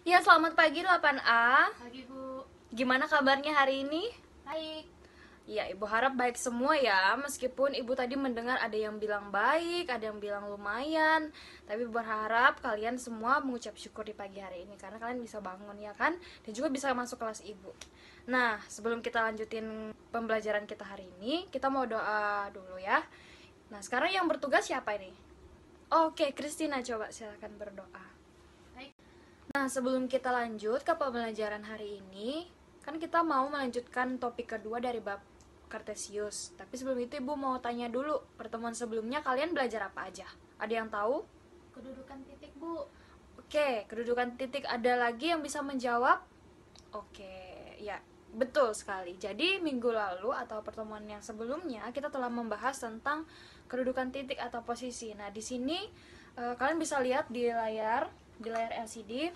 Ya, selamat pagi 8A. Pagi Bu, Gimana kabarnya hari ini? baik. Ya, Ibu harap baik semua ya. Meskipun Ibu tadi mendengar ada yang bilang baik, ada yang bilang lumayan. Tapi berharap kalian semua mengucap syukur di pagi hari ini. Karena kalian bisa bangun ya kan? Dan juga bisa masuk kelas Ibu. Nah, sebelum kita lanjutin pembelajaran kita hari ini, kita mau doa dulu ya. Nah, sekarang yang bertugas siapa ini? Oke, Christina, coba silakan berdoa. Baik. Nah, sebelum kita lanjut ke pembelajaran hari ini, kan kita mau melanjutkan topik kedua dari bab Kartesius. Tapi sebelum itu Ibu mau tanya dulu, pertemuan sebelumnya kalian belajar apa aja? Ada yang tahu? Kedudukan titik Bu. Oke, kedudukan titik, ada lagi yang bisa menjawab? Oke, ya, betul sekali. Jadi minggu lalu atau pertemuan yang sebelumnya kita telah membahas tentang kedudukan titik atau posisi. Nah, di sini kalian bisa lihat di layar LCD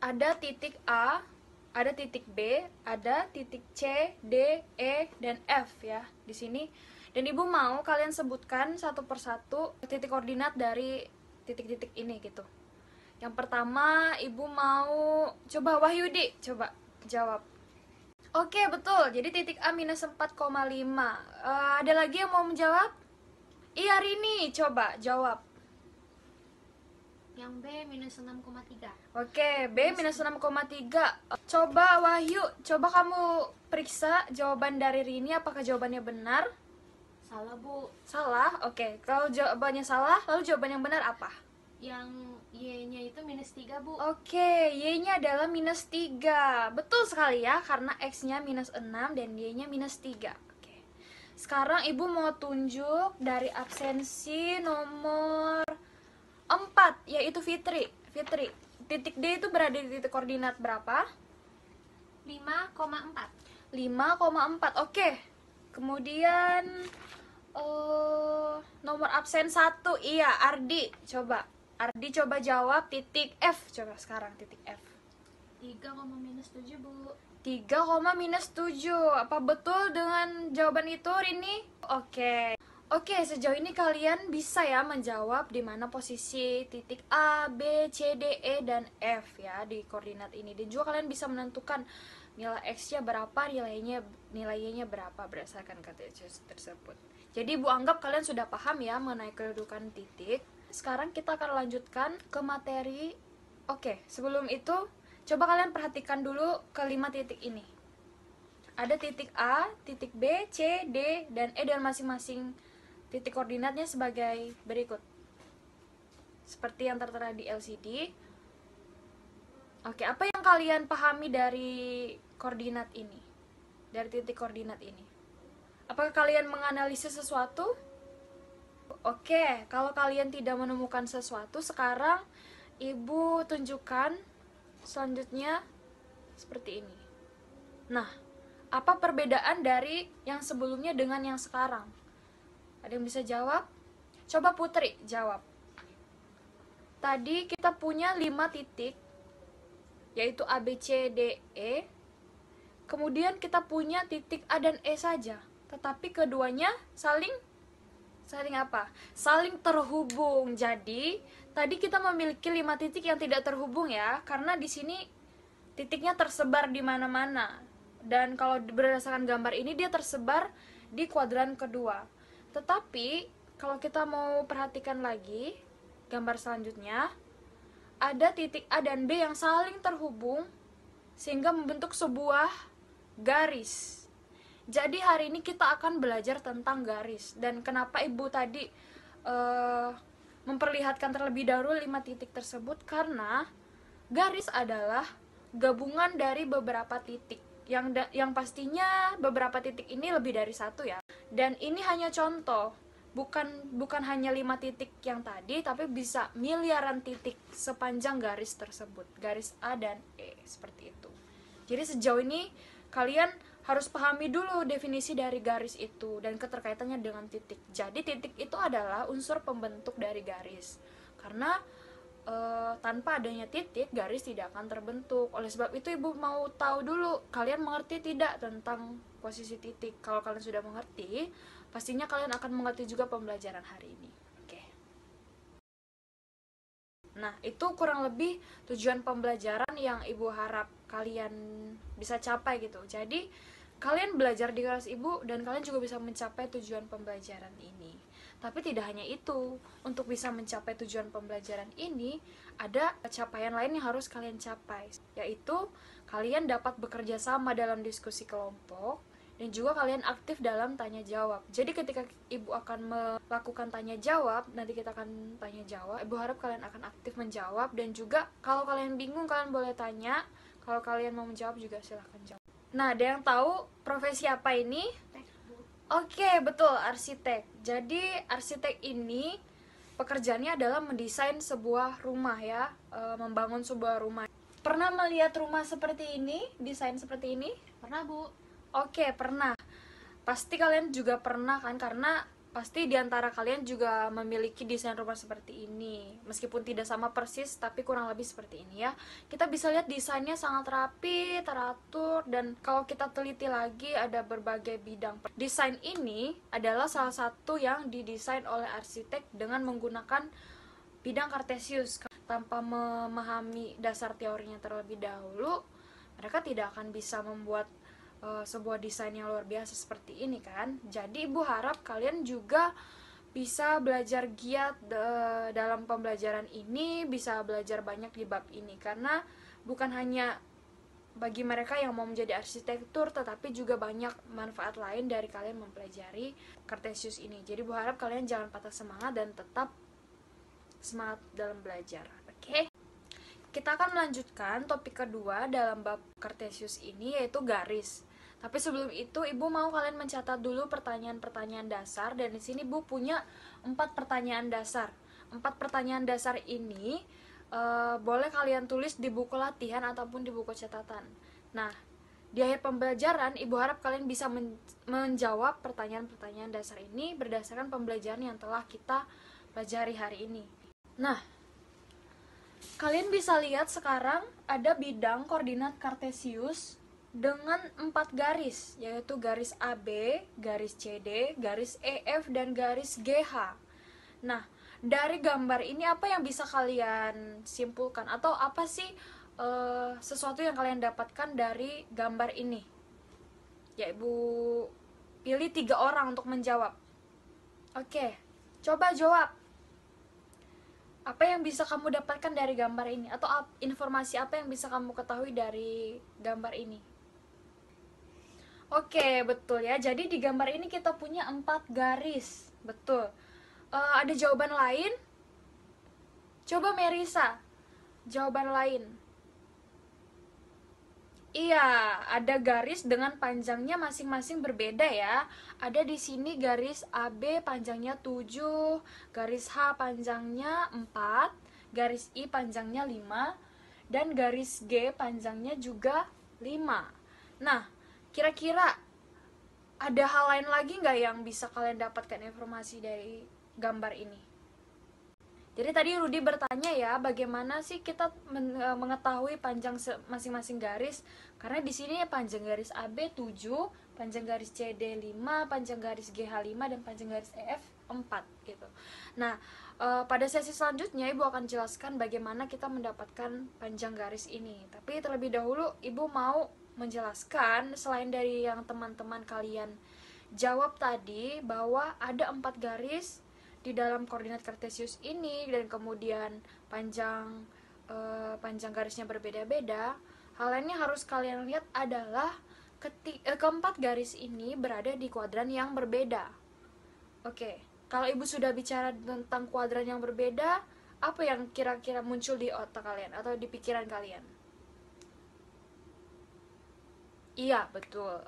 ada titik A, ada titik B, ada titik C, D, E, dan F ya di sini. Dan Ibu mau kalian sebutkan satu persatu titik koordinat dari titik-titik ini gitu. Yang pertama, Ibu mau coba Wahyudi, coba jawab. Oke, betul. Jadi titik A minus 4,5. Ada lagi yang mau menjawab? Iya, Rini, coba jawab. Yang B minus 6,3. Oke, B minus 6,3. Coba Wahyu, coba kamu periksa jawaban dari Rini apakah jawabannya benar? Salah Bu. Salah? Oke, kalau jawabannya salah, lalu jawaban yang benar apa? Yang Y-nya itu minus 3 Bu. Oke, Y-nya adalah minus 3. Betul sekali ya, karena X-nya minus 6 dan Y-nya minus 3. Oke. Sekarang Ibu mau tunjuk dari absensi nomor 4, yaitu Fitri. Fitri, titik D itu berada di titik koordinat berapa? 5,4. 5,4. Oke. Kemudian nomor absen 1, iya, Ardi. Coba. Ardi coba jawab titik F. Coba sekarang titik F. 3, minus 7 Bu. 3, minus 7. Apa betul dengan jawaban itu, Rini? Oke. Oke, sejauh ini kalian bisa ya menjawab di mana posisi titik A, B, C, D, E, dan F ya di koordinat ini. Dan juga kalian bisa menentukan nilai X-nya berapa, nilainya berapa berdasarkan Kartesius tersebut. Jadi Bu anggap kalian sudah paham ya mengenai kedudukan titik. Sekarang kita akan lanjutkan ke materi. Oke, sebelum itu coba kalian perhatikan dulu kelima titik ini. Ada titik A, titik B, C, D, dan E dan masing-masing titik koordinatnya sebagai berikut. Seperti yang tertera di LCD. Oke, apa yang kalian pahami dari koordinat ini? Dari titik koordinat ini? Apakah kalian menganalisis sesuatu? Oke, kalau kalian tidak menemukan sesuatu, sekarang Ibu tunjukkan selanjutnya seperti ini. Nah, apa perbedaan dari yang sebelumnya dengan yang sekarang? Ada yang bisa jawab? Coba Putri jawab. Tadi kita punya 5 titik, yaitu A, B, C, D, E. Kemudian kita punya titik A dan E saja. Tetapi keduanya saling apa? Saling terhubung. Jadi, tadi kita memiliki 5 titik yang tidak terhubung ya, karena di sini titiknya tersebar di mana-mana. Dan kalau berdasarkan gambar ini dia tersebar di kuadran kedua. Tetapi kalau kita mau perhatikan lagi gambar selanjutnya, ada titik A dan B yang saling terhubung sehingga membentuk sebuah garis. Jadi hari ini kita akan belajar tentang garis. Dan kenapa Ibu tadi memperlihatkan terlebih dahulu 5 titik tersebut, karena garis adalah gabungan dari beberapa titik yang pastinya beberapa titik ini lebih dari satu ya. Dan ini hanya contoh, bukan hanya 5 titik yang tadi, tapi bisa miliaran titik sepanjang garis tersebut, garis A dan E, seperti itu. Jadi sejauh ini kalian harus pahami dulu definisi dari garis itu dan keterkaitannya dengan titik. Jadi titik itu adalah unsur pembentuk dari garis. Karena tanpa adanya titik, garis tidak akan terbentuk. Oleh sebab itu Ibu mau tahu dulu, kalian mengerti tidak tentang posisi titik? Kalau kalian sudah mengerti, pastinya kalian akan mengerti juga pembelajaran hari ini. Oke. Nah, itu kurang lebih tujuan pembelajaran yang ibu harap kalian bisa capai gitu. Jadi, kalian belajar di kelas ibu dan kalian juga bisa mencapai tujuan pembelajaran ini. Tapi tidak hanya itu, untuk bisa mencapai tujuan pembelajaran ini, ada capaian lain yang harus kalian capai, yaitu kalian dapat bekerja sama dalam diskusi kelompok, dan juga kalian aktif dalam tanya jawab. Jadi ketika ibu akan melakukan tanya jawab, nanti kita akan tanya jawab, ibu harap kalian akan aktif menjawab, dan juga kalau kalian bingung kalian boleh tanya, kalau kalian mau menjawab juga silahkan jawab. Nah, ada yang tahu profesi apa ini? Oke, betul, arsitek. Jadi arsitek ini pekerjaannya adalah mendesain sebuah rumah ya, membangun sebuah rumah. Pernah melihat rumah seperti ini, desain seperti ini? Pernah, Bu. Oke, pernah. Pasti kalian juga pernah kan, karena pasti diantara kalian juga memiliki desain rumah seperti ini. Meskipun tidak sama persis, tapi kurang lebih seperti ini ya. Kita bisa lihat desainnya sangat rapi, teratur, dan kalau kita teliti lagi ada berbagai bidang. Desain ini adalah salah satu yang didesain oleh arsitek dengan menggunakan bidang Kartesius. Tanpa memahami dasar teorinya terlebih dahulu, mereka tidak akan bisa membuat sebuah desain yang luar biasa seperti ini kan. Jadi ibu harap kalian juga bisa belajar giat dalam pembelajaran ini, bisa belajar banyak di bab ini, karena bukan hanya bagi mereka yang mau menjadi arsitektur, tetapi juga banyak manfaat lain dari kalian mempelajari Kartesius ini. Jadi ibu harap kalian jangan patah semangat dan tetap semangat dalam belajar. Oke? Kita akan melanjutkan topik kedua dalam bab Kartesius ini, yaitu garis. Tapi sebelum itu, ibu mau kalian mencatat dulu pertanyaan-pertanyaan dasar, dan di sini ibu punya 4 pertanyaan dasar. 4 pertanyaan dasar ini boleh kalian tulis di buku latihan ataupun di buku catatan. Nah, di akhir pembelajaran, ibu harap kalian bisa menjawab pertanyaan-pertanyaan dasar ini berdasarkan pembelajaran yang telah kita pelajari hari ini. Nah, kalian bisa lihat sekarang ada bidang koordinat Kartesius dengan 4 garis, yaitu garis AB, garis CD, garis EF, dan garis GH. Nah, dari gambar ini apa yang bisa kalian simpulkan? Atau apa sih sesuatu yang kalian dapatkan dari gambar ini? Ya, ibu pilih 3 orang untuk menjawab. Oke, coba jawab. Apa yang bisa kamu dapatkan dari gambar ini? Atau informasi apa yang bisa kamu ketahui dari gambar ini? Oke, betul ya. Jadi di gambar ini kita punya 4 garis. Betul. Ada jawaban lain? Coba Merisa, jawaban lain. Iya, ada garis dengan panjangnya masing-masing berbeda ya. Ada di sini garis AB panjangnya 7, garis H panjangnya 4, garis I panjangnya 5, dan garis G panjangnya juga 5. Nah, kira-kira ada hal lain lagi nggak yang bisa kalian dapatkan informasi dari gambar ini? Jadi tadi Rudi bertanya ya, bagaimana sih kita mengetahui panjang masing-masing garis? Karena di sini panjang garis AB 7, panjang garis CD 5, panjang garis GH 5, dan panjang garis EF 4 gitu. Nah, pada sesi selanjutnya Ibu akan jelaskan bagaimana kita mendapatkan panjang garis ini. Tapi terlebih dahulu Ibu mau menjelaskan, selain dari yang teman-teman kalian jawab tadi, bahwa ada 4 garis di dalam koordinat Kartesius ini, dan kemudian panjang garisnya berbeda-beda. Hal lainnya harus kalian lihat adalah keempat garis ini berada di kuadran yang berbeda. Oke, kalau ibu sudah bicara tentang kuadran yang berbeda, apa yang kira-kira muncul di otak kalian atau di pikiran kalian? Iya, betul.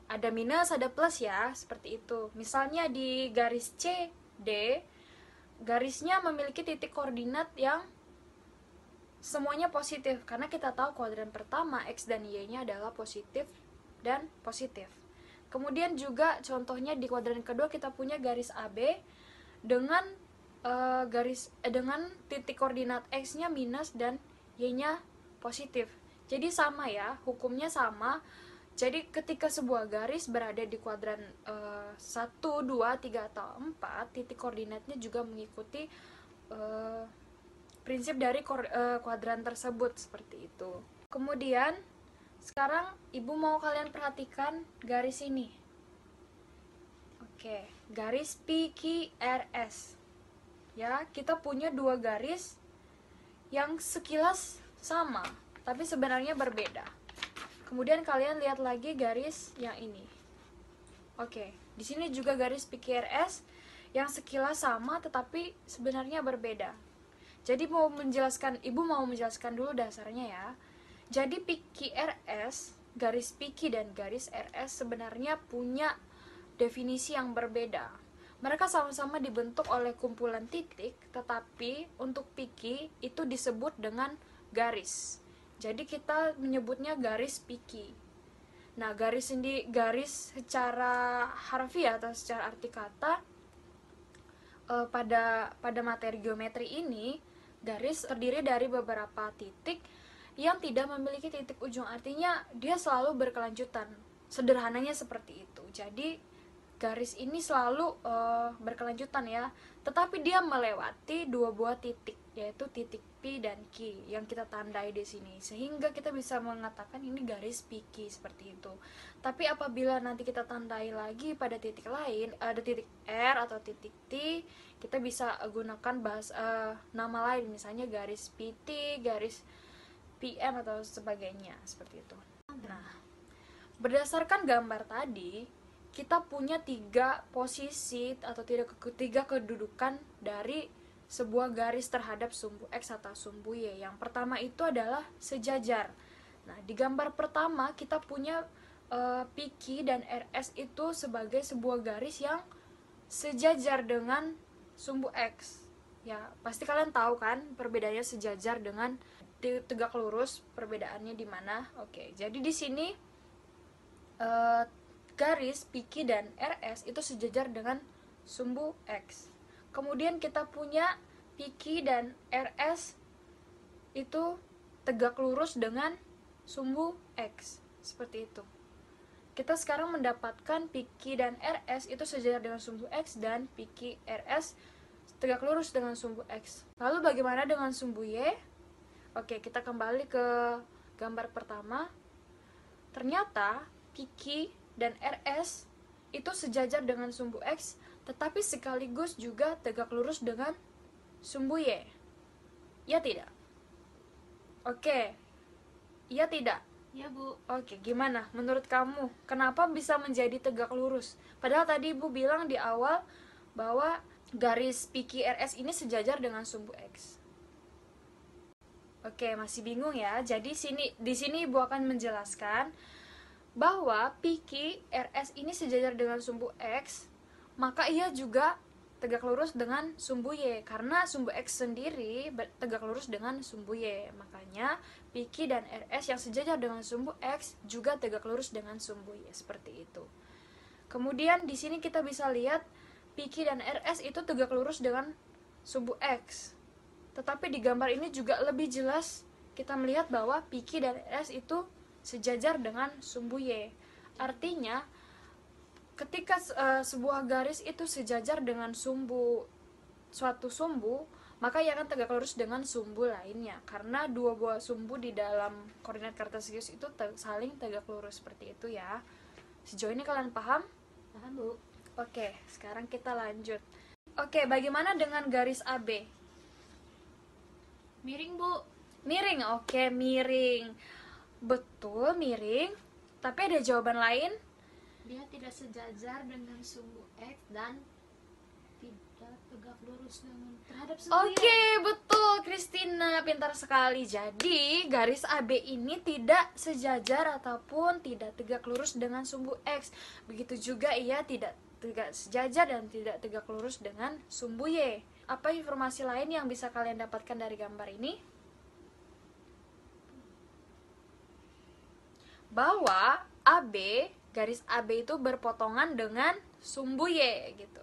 Ada minus, ada plus ya, seperti itu. Misalnya di garis C, D, garisnya memiliki titik koordinat yang semuanya positif, karena kita tahu kuadran pertama X dan Y-nya adalah positif dan positif. Kemudian juga contohnya di kuadran kedua kita punya garis AB dengan dengan titik koordinat X-nya minus dan Y-nya positif. Jadi sama ya, hukumnya sama. Jadi ketika sebuah garis berada di kuadran 1, 2, 3, atau 4, titik koordinatnya juga mengikuti prinsip dari kuadran tersebut, seperti itu. Kemudian sekarang ibu mau kalian perhatikan garis ini. Oke, garis PQRS. Ya, kita punya dua garis yang sekilas sama, tapi sebenarnya berbeda. Kemudian kalian lihat lagi garis yang ini. Oke, di sini juga garis PQRS yang sekilas sama tetapi sebenarnya berbeda. Jadi ibu mau menjelaskan dulu dasarnya ya. Jadi PQRS, garis PQ dan garis RS sebenarnya punya definisi yang berbeda. Mereka sama-sama dibentuk oleh kumpulan titik, tetapi untuk PQ itu disebut dengan garis. Jadi kita menyebutnya garis PQ. Nah, garis secara harfiah atau secara arti kata pada materi geometri ini, garis terdiri dari beberapa titik yang tidak memiliki titik ujung, artinya dia selalu berkelanjutan. Sederhananya seperti itu. Jadi garis ini selalu berkelanjutan ya, tetapi dia melewati dua buah titik, yaitu titik P dan Q yang kita tandai di sini, sehingga kita bisa mengatakan ini garis PQ seperti itu. Tapi apabila nanti kita tandai lagi pada titik lain, ada titik R atau titik T, kita bisa gunakan nama lain, misalnya garis PT, garis PM atau sebagainya, seperti itu. Nah, berdasarkan gambar tadi, kita punya tiga posisi atau tiga kedudukan dari sebuah garis terhadap sumbu X atau sumbu Y. Yang pertama itu adalah sejajar. Nah, di gambar pertama kita punya PQ dan RS itu sebagai sebuah garis yang sejajar dengan sumbu X. Ya, pasti kalian tahu kan perbedaannya sejajar dengan tegak lurus, perbedaannya di mana? Oke, jadi di sini garis PQ dan RS itu sejajar dengan sumbu X. Kemudian kita punya PQ dan RS itu tegak lurus dengan sumbu X, seperti itu. Kita sekarang mendapatkan PQ dan RS itu sejajar dengan sumbu X dan PQ RS tegak lurus dengan sumbu X. Lalu bagaimana dengan sumbu Y? Oke, kita kembali ke gambar pertama. Ternyata PQ dan RS itu sejajar dengan sumbu X, tetapi sekaligus juga tegak lurus dengan sumbu Y. Ya tidak? Oke. Ya tidak? Ya, Bu. Oke, gimana menurut kamu? Kenapa bisa menjadi tegak lurus? Padahal tadi Ibu bilang di awal bahwa garis PQRS ini sejajar dengan sumbu X. Oke, masih bingung ya. Jadi di sini Ibu akan menjelaskan bahwa PQRS ini sejajar dengan sumbu X, maka ia juga tegak lurus dengan sumbu Y, karena sumbu X sendiri tegak lurus dengan sumbu Y. Makanya PQ dan RS yang sejajar dengan sumbu X juga tegak lurus dengan sumbu Y, seperti itu. Kemudian di sini kita bisa lihat PQ dan RS itu tegak lurus dengan sumbu X. Tetapi di gambar ini juga lebih jelas kita melihat bahwa PQ dan RS itu sejajar dengan sumbu Y. Artinya ketika sebuah garis itu sejajar dengan suatu sumbu, maka ia akan tegak lurus dengan sumbu lainnya, karena dua buah sumbu di dalam koordinat kartesius itu saling tegak lurus, seperti itu ya. Sejauh ini kalian paham? Paham, Bu. Oke, sekarang kita lanjut. Oke, bagaimana dengan garis AB? Miring, Bu. Miring, oke, miring. Betul, miring. Tapi ada jawaban lain? Dia tidak sejajar dengan sumbu X dan tidak tegak lurus terhadap sumbu Y. Oke, betul Christina, pintar sekali. Jadi, garis AB ini tidak sejajar ataupun tidak tegak lurus dengan sumbu X. Begitu juga ia tidak sejajar dan tidak tegak lurus dengan sumbu Y. Apa informasi lain yang bisa kalian dapatkan dari gambar ini? Bahwa garis AB itu berpotongan dengan sumbu Y gitu.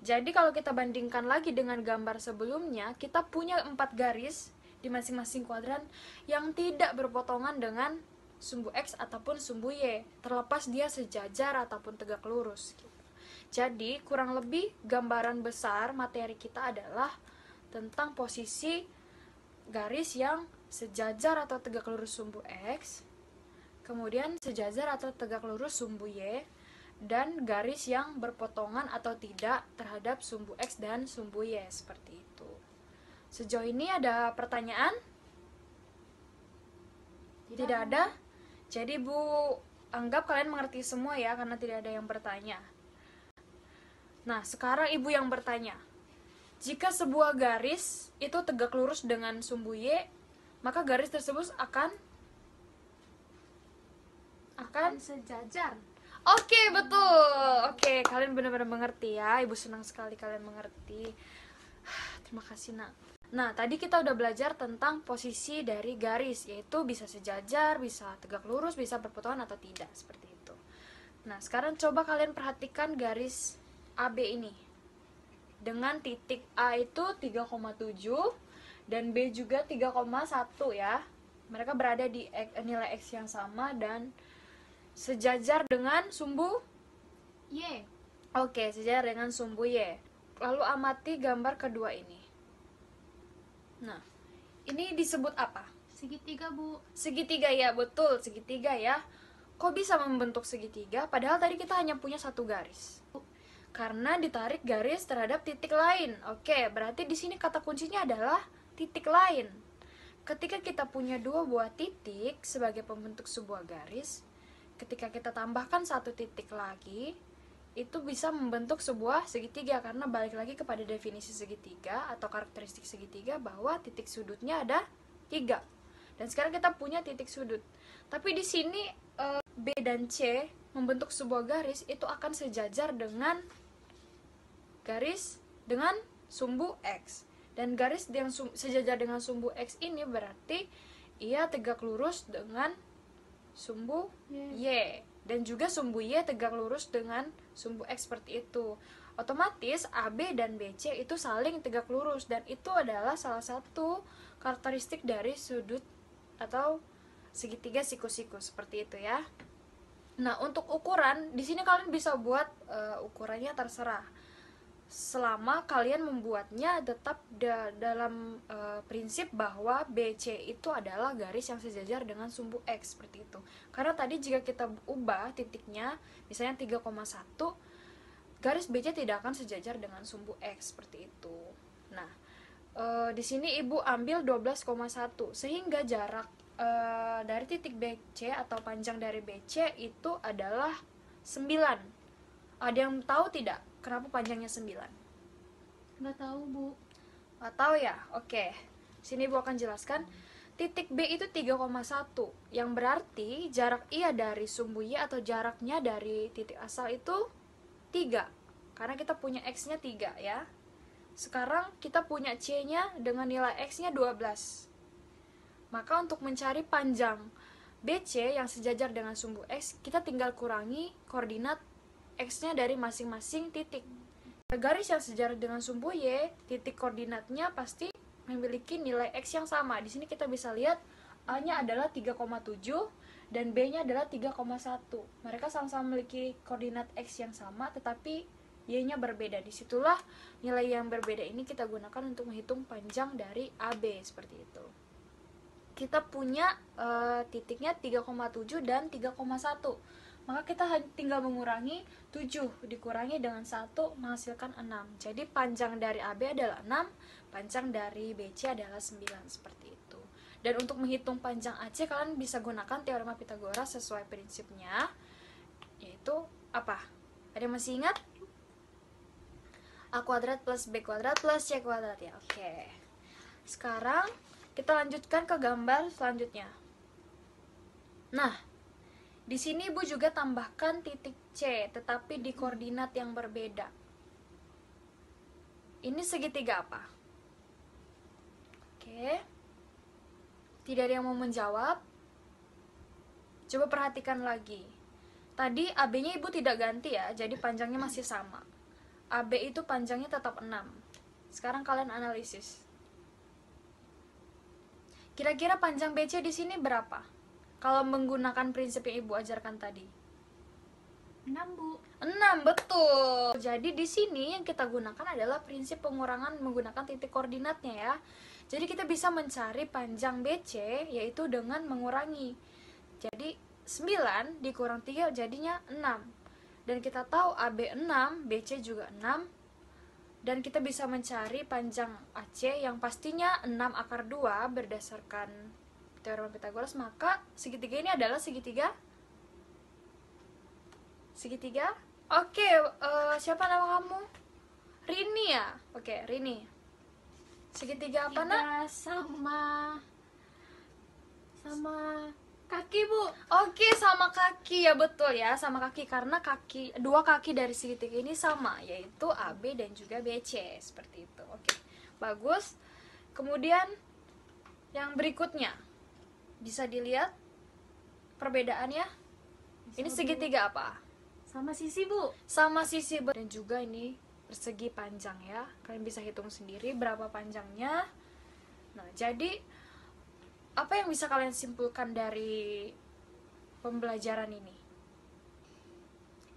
Jadi kalau kita bandingkan lagi dengan gambar sebelumnya, kita punya 4 garis di masing-masing kuadran yang tidak berpotongan dengan sumbu X ataupun sumbu Y, terlepas dia sejajar ataupun tegak lurus gitu. Jadi kurang lebih gambaran besar materi kita adalah tentang posisi garis yang sejajar atau tegak lurus sumbu X, kemudian sejajar atau tegak lurus sumbu Y, dan garis yang berpotongan atau tidak terhadap sumbu X dan sumbu Y, seperti itu. Sejauh ini ada pertanyaan? Tidak ada? Jadi Bu anggap kalian mengerti semua ya, karena tidak ada yang bertanya. Nah, sekarang Ibu yang bertanya. Jika sebuah garis itu tegak lurus dengan sumbu Y, maka garis tersebut akan sejajar. Oke, betul. Oke, kalian benar-benar mengerti ya. Ibu senang sekali kalian mengerti. Terima kasih, Nak. Nah, tadi kita udah belajar tentang posisi dari garis, yaitu bisa sejajar, bisa tegak lurus, bisa berpotongan atau tidak, seperti itu. Nah, sekarang coba kalian perhatikan garis AB ini. Dengan titik A itu 3,7 dan B juga 3,1 ya. Mereka berada di nilai X yang sama dan sejajar dengan sumbu Y. Oke, sejajar dengan sumbu Y. Lalu amati gambar kedua ini. Nah, ini disebut apa? Segitiga, Bu. Segitiga ya, betul, segitiga ya. Kok bisa membentuk segitiga? Padahal tadi kita hanya punya satu garis. Karena ditarik garis terhadap titik lain. Oke, berarti di sini kata kuncinya adalah titik lain. Ketika kita punya dua buah titik sebagai pembentuk sebuah garis, ketika kita tambahkan satu titik lagi, itu bisa membentuk sebuah segitiga, karena balik lagi kepada definisi segitiga atau karakteristik segitiga bahwa titik sudutnya ada 3. Dan sekarang kita punya titik sudut. Tapi di sini B dan C membentuk sebuah garis itu akan sejajar dengan garis dengan sumbu X. Dan garis yang sejajar dengan sumbu X ini berarti ia tegak lurus dengan sumbu Y. Dan juga sumbu Y tegak lurus dengan sumbu X, seperti itu. Otomatis AB dan BC itu saling tegak lurus, dan itu adalah salah satu karakteristik dari sudut atau segitiga siku-siku, seperti itu ya. Nah, untuk ukuran di sini kalian bisa buat ukurannya terserah. Selama kalian membuatnya tetap dalam prinsip bahwa BC itu adalah garis yang sejajar dengan sumbu X, seperti itu. Karena tadi jika kita ubah titiknya, misalnya 3,1, garis BC tidak akan sejajar dengan sumbu X, seperti itu. Nah, di sini Ibu ambil 12,1, sehingga jarak dari titik BC atau panjang dari BC itu adalah 9. Ada yang tahu tidak kenapa panjangnya 9? Nggak tahu, Bu. Nggak tahu ya? Oke. Sini Ibu akan jelaskan. Titik B itu 3,1, yang berarti jarak ia dari sumbu Y atau jaraknya dari titik asal itu 3. Karena kita punya X-nya 3 ya. Sekarang kita punya C-nya dengan nilai X-nya 12. Maka untuk mencari panjang BC yang sejajar dengan sumbu X, kita tinggal kurangi koordinat X-nya dari masing-masing titik. Garis yang sejajar dengan sumbu Y, titik koordinatnya pasti memiliki nilai X yang sama. Di sini kita bisa lihat A-nya adalah 3,7 dan B-nya adalah 3,1. Mereka sama-sama memiliki koordinat X yang sama, tetapi Y-nya berbeda. Disitulah nilai yang berbeda ini kita gunakan untuk menghitung panjang dari AB, seperti itu. Kita punya titiknya 3,7 dan 3,1. Maka kita tinggal mengurangi 7 dikurangi dengan 1 menghasilkan 6. Jadi panjang dari AB adalah 6, panjang dari BC adalah 9, seperti itu. Dan untuk menghitung panjang AC kalian bisa gunakan teorema Pythagoras sesuai prinsipnya, yaitu apa? Ada yang masih ingat? A kuadrat plus B kuadrat plus C kuadrat ya. Oke. Sekarang kita lanjutkan ke gambar selanjutnya. Nah, di sini Ibu juga tambahkan titik C, tetapi di koordinat yang berbeda. Ini segitiga apa? Oke. Tidak ada yang mau menjawab. Coba perhatikan lagi. Tadi AB-nya Ibu tidak ganti ya, jadi panjangnya masih sama. AB itu panjangnya tetap 6. Sekarang kalian analisis. Kira-kira panjang BC di sini berapa? Kalau menggunakan prinsip yang Ibu ajarkan tadi. 6, Bu. 6, betul. Jadi di sini yang kita gunakan adalah prinsip pengurangan menggunakan titik koordinatnya ya. Jadi kita bisa mencari panjang BC yaitu dengan mengurangi. Jadi 9 dikurang 3 jadinya 6. Dan kita tahu AB 6, BC juga 6. Dan kita bisa mencari panjang AC yang pastinya 6 akar 2 berdasarkan teorema Pythagoras. Maka segitiga ini adalah segitiga. Oke, siapa nama kamu? Rini ya? Oke, Rini. Segitiga apa, nak? Sama kaki, Bu. Oke, sama kaki ya, betul ya, sama kaki karena dua kaki dari segitiga ini sama, yaitu AB dan juga BC, seperti itu. Oke, bagus. Kemudian yang berikutnya bisa dilihat perbedaannya. Ini segitiga apa? Sama sisi, Bu. Sama sisi, dan juga ini persegi panjang ya. Kalian bisa hitung sendiri berapa panjangnya. Nah, jadi apa yang bisa kalian simpulkan dari pembelajaran ini?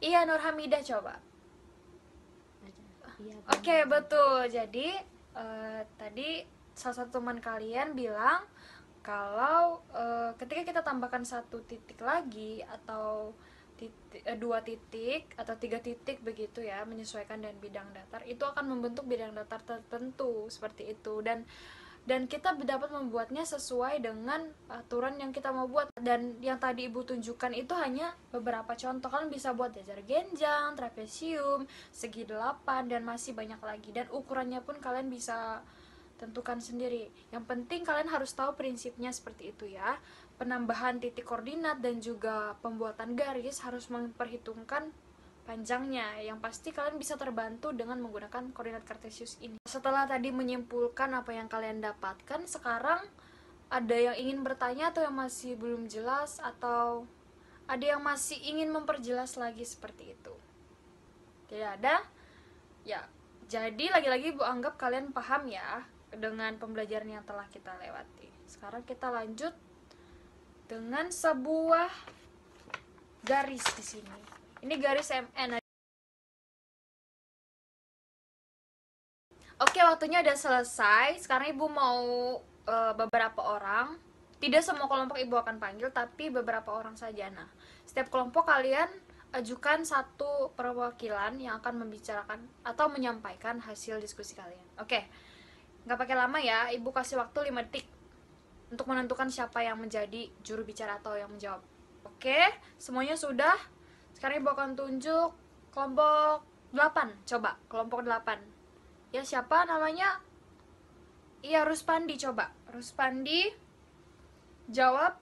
Iya, Nur Hamidah coba. Iya, Oke, betul. Jadi tadi salah satu teman kalian bilang kalau ketika kita tambahkan satu titik lagi atau dua titik atau 3 titik begitu ya, menyesuaikan dengan bidang datar, itu akan membentuk bidang datar tertentu seperti itu. Dan kita dapat membuatnya sesuai dengan aturan yang kita mau buat. Dan yang tadi ibu tunjukkan itu hanya beberapa contoh. Kalian bisa buat jajar genjang, trapesium, segi 8, dan masih banyak lagi. Dan ukurannya pun kalian bisa tentukan sendiri. Yang penting kalian harus tahu prinsipnya seperti itu ya. Penambahan titik koordinat dan juga pembuatan garis harus memperhitungkan panjangnya. Yang pasti kalian bisa terbantu dengan menggunakan koordinat kartesius ini. Setelah tadi menyimpulkan apa yang kalian dapatkan, sekarang ada yang ingin bertanya atau yang masih belum jelas, atau ada yang masih ingin memperjelas lagi seperti itu? Tidak ada? Ya, jadi lagi-lagi ibu anggap kalian paham ya dengan pembelajaran yang telah kita lewati. Sekarang kita lanjut dengan sebuah garis di sini. Ini garis MN. Oke, waktunya udah selesai. Sekarang ibu mau beberapa orang. Tidak semua kelompok ibu akan panggil, tapi beberapa orang saja. Nah, setiap kelompok kalian ajukan satu perwakilan yang akan membicarakan atau menyampaikan hasil diskusi kalian. Oke, nggak pakai lama ya. Ibu kasih waktu 5 detik untuk menentukan siapa yang menjadi juru bicara atau yang menjawab. Oke, semuanya sudah. Sekarang ibu akan tunjuk kelompok 8. Coba, kelompok 8. Ya, siapa namanya? Iya, Ruspandi, coba. Ruspandi, jawab.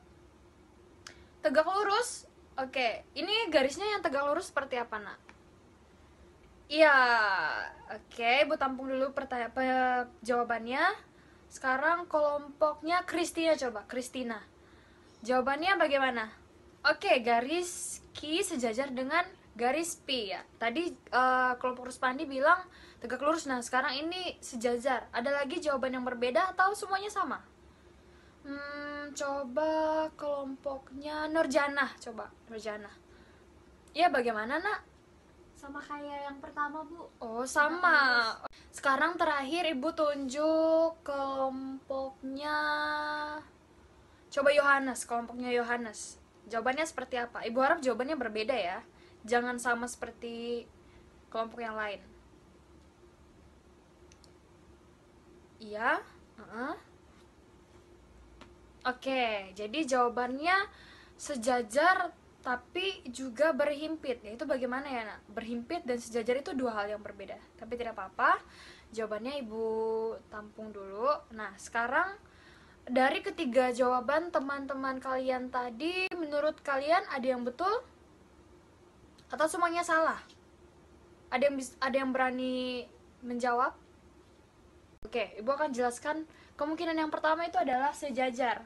Tegak lurus. Oke, ini garisnya yang tegak lurus seperti apa, nak? Iya, oke, ibu tampung dulu jawabannya. Sekarang kelompoknya Kristina, coba. Kristina, jawabannya bagaimana? Oke, garis Q sejajar dengan garis P ya. Tadi kelompok Ruspandi bilang tegak lurus. Nah, sekarang ini sejajar. Ada lagi jawaban yang berbeda atau semuanya sama? Coba kelompoknya Nurjanah, coba. Nurjanah. Ya, bagaimana, nak? Sama kayak yang pertama, Bu. Oh, sama. Sekarang terakhir ibu tunjuk kelompoknya. Coba Yohanes, kelompoknya Yohanes. Jawabannya seperti apa? Ibu harap jawabannya berbeda ya. Jangan sama seperti kelompok yang lain. Iya. Oke, jadi jawabannya sejajar tapi juga berhimpit. Itu bagaimana ya, nak? Berhimpit dan sejajar itu dua hal yang berbeda. Tapi tidak apa-apa. Jawabannya ibu tampung dulu. Nah, sekarang dari ketiga jawaban teman-teman kalian tadi, menurut kalian ada yang betul atau semuanya salah? Ada yang berani menjawab? Oke, ibu akan jelaskan. Kemungkinan yang pertama itu adalah sejajar.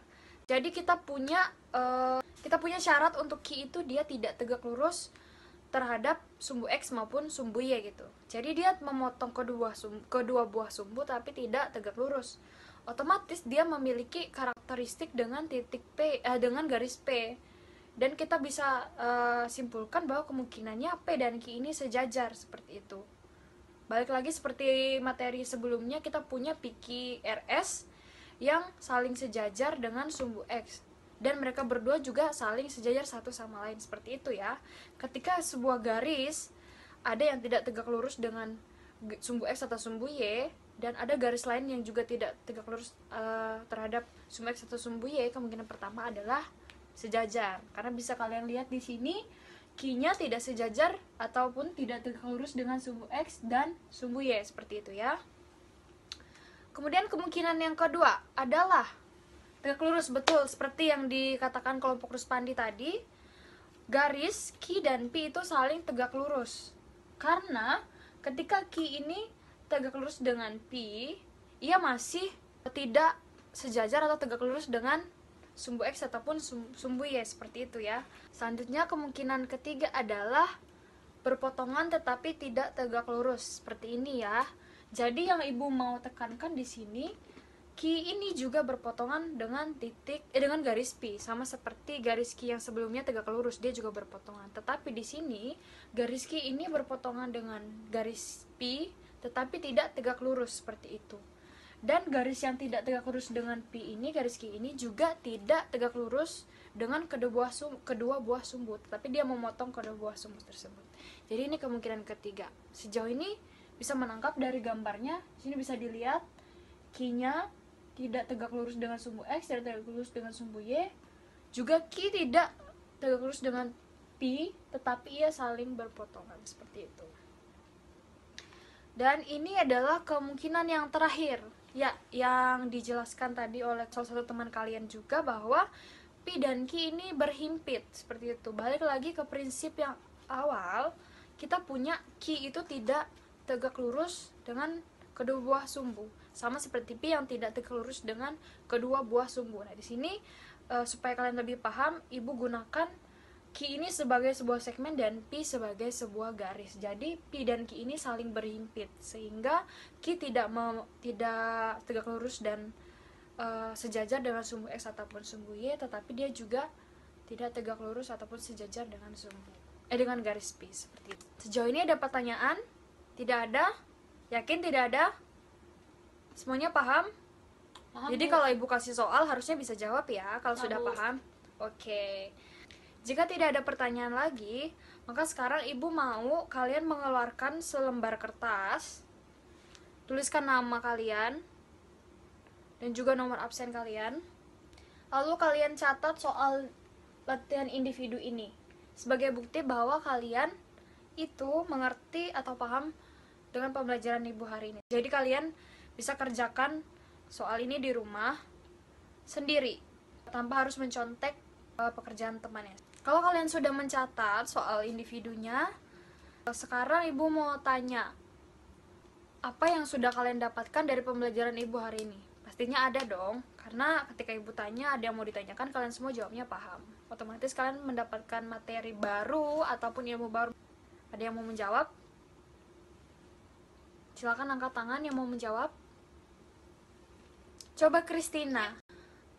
Jadi kita punya syarat untuk Q itu dia tidak tegak lurus terhadap sumbu X maupun sumbu Y gitu. Jadi dia memotong kedua buah sumbu tapi tidak tegak lurus. Otomatis dia memiliki karakteristik dengan dengan garis P. Dan kita bisa simpulkan bahwa kemungkinannya P dan Q ini sejajar seperti itu. Balik lagi seperti materi sebelumnya, kita punya PQRS yang saling sejajar dengan sumbu X, dan mereka berdua juga saling sejajar satu sama lain, seperti itu ya. Ketika sebuah garis ada yang tidak tegak lurus dengan sumbu X atau sumbu Y, dan ada garis lain yang juga tidak tegak lurus terhadap sumbu X atau sumbu Y, kemungkinan pertama adalah sejajar. Karena bisa kalian lihat di sini, Q-nya tidak sejajar ataupun tidak tegak lurus dengan sumbu X dan sumbu Y, seperti itu ya. Kemudian kemungkinan yang kedua adalah tegak lurus, betul seperti yang dikatakan kelompok Ruspandi tadi. Garis Q dan P itu saling tegak lurus. Karena ketika Q ini tegak lurus dengan P, ia masih tidak sejajar atau tegak lurus dengan sumbu X ataupun sumbu Y, seperti itu ya. Selanjutnya kemungkinan ketiga adalah berpotongan tetapi tidak tegak lurus, seperti ini ya. Jadi yang ibu mau tekankan di sini, Q ini juga berpotongan dengan dengan garis P, sama seperti garis Q yang sebelumnya tegak lurus, dia juga berpotongan. Tetapi di sini garis Q ini berpotongan dengan garis P tetapi tidak tegak lurus, seperti itu. Dan garis yang tidak tegak lurus dengan P ini, garis Q ini juga tidak tegak lurus dengan kedua buah sumbu, tetapi dia memotong kedua buah sumbu tersebut. Jadi ini kemungkinan ketiga. Sejauh ini bisa menangkap dari gambarnya, sini bisa dilihat Q-nya tidak tegak lurus dengan sumbu X, tidak tegak lurus dengan sumbu Y, juga Q tidak tegak lurus dengan P, tetapi ia saling berpotongan, seperti itu. Dan ini adalah kemungkinan yang terakhir, ya, yang dijelaskan tadi oleh salah satu teman kalian juga, bahwa P dan Q ini berhimpit, seperti itu. Balik lagi ke prinsip yang awal, kita punya Q itu tidak tegak lurus dengan kedua buah sumbu, sama seperti P yang tidak tegak lurus dengan kedua buah sumbu. Nah, di sini supaya kalian lebih paham, ibu gunakan Q ini sebagai sebuah segmen dan P sebagai sebuah garis. Jadi P dan Q ini saling berhimpit, sehingga Q tidak tegak lurus dan sejajar dengan sumbu X ataupun sumbu Y, tetapi dia juga tidak tegak lurus ataupun sejajar dengan dengan garis P, seperti itu. Sejauh ini ada pertanyaan? Tidak ada? Yakin tidak ada? Semuanya paham? Jadi kalau ibu kasih soal harusnya bisa jawab ya kalau sudah paham. Oke. Jika tidak ada pertanyaan lagi, maka sekarang ibu mau kalian mengeluarkan selembar kertas, tuliskan nama kalian dan juga nomor absen kalian. Lalu kalian catat soal latihan individu ini sebagai bukti bahwa kalian itu mengerti atau paham dengan pembelajaran ibu hari ini. Jadi kalian bisa kerjakan soal ini di rumah sendiri tanpa harus mencontek pekerjaan temannya. Kalau kalian sudah mencatat soal individunya, sekarang ibu mau tanya, apa yang sudah kalian dapatkan dari pembelajaran ibu hari ini? Pastinya ada dong, karena ketika ibu tanya ada yang mau ditanyakan, kalian semua jawabnya paham. Otomatis kalian mendapatkan materi baru ataupun ilmu baru. Ada yang mau menjawab? Silakan angkat tangan yang mau menjawab. Coba Kristina.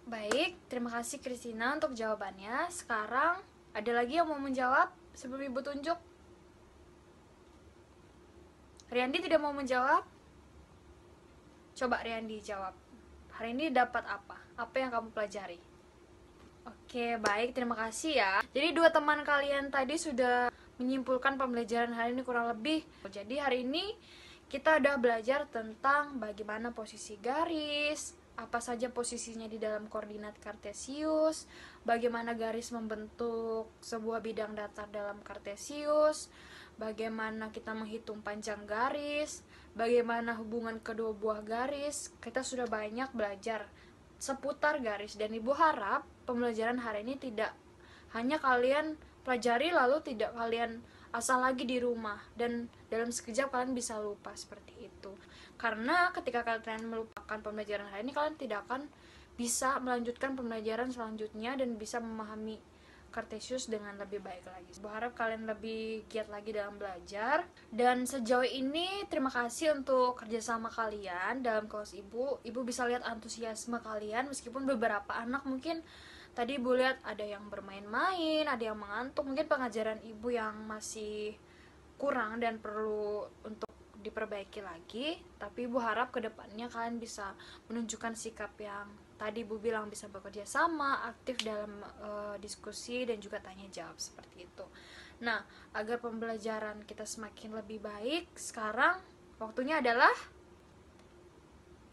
Baik, terima kasih Kristina untuk jawabannya. Sekarang ada lagi yang mau menjawab sebelum ibu tunjuk? Riyandi tidak mau menjawab? Coba Riyandi jawab. Hari ini dapat apa? Apa yang kamu pelajari? Oke, baik, terima kasih ya. Jadi dua teman kalian tadi sudah menyimpulkan pembelajaran hari ini kurang lebih. Jadi hari ini kita udah belajar tentang bagaimana posisi garis, apa saja posisinya di dalam koordinat kartesius, bagaimana garis membentuk sebuah bidang datar dalam kartesius, bagaimana kita menghitung panjang garis, bagaimana hubungan kedua buah garis. Kita sudah banyak belajar seputar garis, dan ibu harap pembelajaran hari ini tidak hanya kalian pelajari lalu tidak kalian asal lagi di rumah dan dalam sekejap kalian bisa lupa seperti itu. Karena ketika kalian melupakan pembelajaran hari ini, kalian tidak akan bisa melanjutkan pembelajaran selanjutnya dan bisa memahami kartesius dengan lebih baik lagi. Berharap kalian lebih giat lagi dalam belajar. Dan sejauh ini terima kasih untuk kerjasama kalian dalam kelas ibu. Ibu bisa lihat antusiasme kalian, meskipun beberapa anak mungkin tadi ibu lihat ada yang bermain-main, ada yang mengantuk. Mungkin pengajaran ibu yang masih kurang dan perlu untuk diperbaiki lagi, tapi Ibu harap kedepannya kalian bisa menunjukkan sikap yang tadi Ibu bilang, bisa bekerja sama, aktif dalam diskusi dan juga tanya jawab seperti itu. Nah, agar pembelajaran kita semakin lebih baik, sekarang waktunya adalah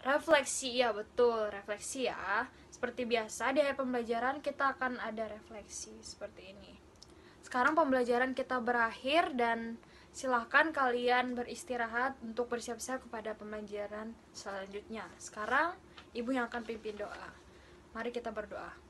refleksi. Ya betul, refleksi ya. Seperti biasa di akhir pembelajaran kita akan ada refleksi seperti ini. Sekarang pembelajaran kita berakhir dan silahkan kalian beristirahat untuk bersiap-siap kepada pembelajaran selanjutnya. Sekarang Ibu yang akan pimpin doa. Mari kita berdoa.